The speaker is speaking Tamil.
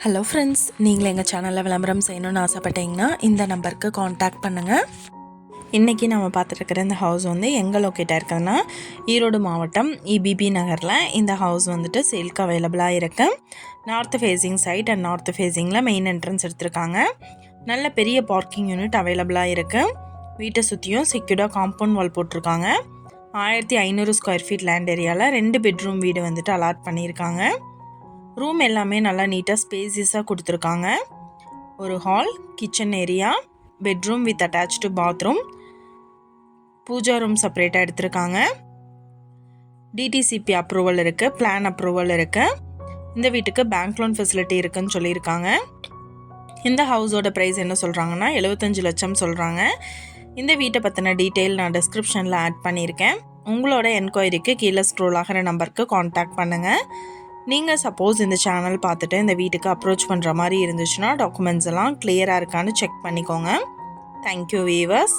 ஹலோ ஃப்ரெண்ட்ஸ், நீங்கள் எங்கள் சேனலில் விளம்பரம் செய்யணும்னு ஆசைப்பட்டீங்கன்னா இந்த நம்பருக்கு காண்டாக்ட் பண்ணுங்கள். இன்றைக்கி நம்ம பார்த்துட்டுருக்கிற இந்த ஹவுஸ் வந்து எங்கே லொக்கேட்டாக இருக்குதுன்னா ஈரோடு மாவட்டம் இபிபி நகரில் இந்த ஹவுஸ் வந்துட்டு சேல்க்கு அவைலபிளாக இருக்குது. North facing side and north ஃபேஸிங்கில் மெயின் என்ட்ரன்ஸ் எடுத்திருக்காங்க. நல்ல பெரிய பார்க்கிங் யூனிட் அவைலபிளாக இருக்குது. வீட்டை சுற்றியும் செக்யூர்டாக காம்பவுண்ட் வால் போட்டிருக்காங்க. 1500 ஸ்கொயர் ஃபீட் லேண்ட் ஏரியாவில் 2 பெட்ரூம் வீடு வந்துட்டு அலாட் பண்ணியிருக்காங்க. ரூம் எல்லாமே நல்லா நீட்டாக ஸ்பேசியஸாக கொடுத்துருக்காங்க. ஒரு hall, kitchen area, bedroom with attached bathroom, pooja room செப்பரேட்டாக எடுத்திருக்காங்க. டிடிசிபி அப்ரூவல் இருக்குது, பிளான் அப்ரூவல் இருக்குது. இந்த வீட்டுக்கு பேங்க் லோன் ஃபெசிலிட்டி இருக்குதுன்னு சொல்லியிருக்காங்க. இந்த ஹவுஸோட ப்ரைஸ் என்ன சொல்கிறாங்கன்னா 75 லட்சம் சொல்கிறாங்க. இந்த வீட்டை பற்றின டீட்டெயில் நான் டிஸ்கிரிப்ஷனில் ஆட் பண்ணியிருக்கேன். உங்களோட என்கொயரிக்கு கீழே ஸ்க்ரோல் ஆகிற நம்பருக்கு காண்டாக்ட் பண்ணுங்கள். நீங்கள் சப்போஸ் இந்த சேனல் பார்த்துட்டு இந்த வீட்டுக்கு அப்ரோச் பண்ணுற மாதிரி இருந்துச்சுன்னா டாக்குமெண்ட்ஸ் எல்லாம் கிளியராக இருக்கான்னு செக் பண்ணிக்கோங்க. Thank you viewers.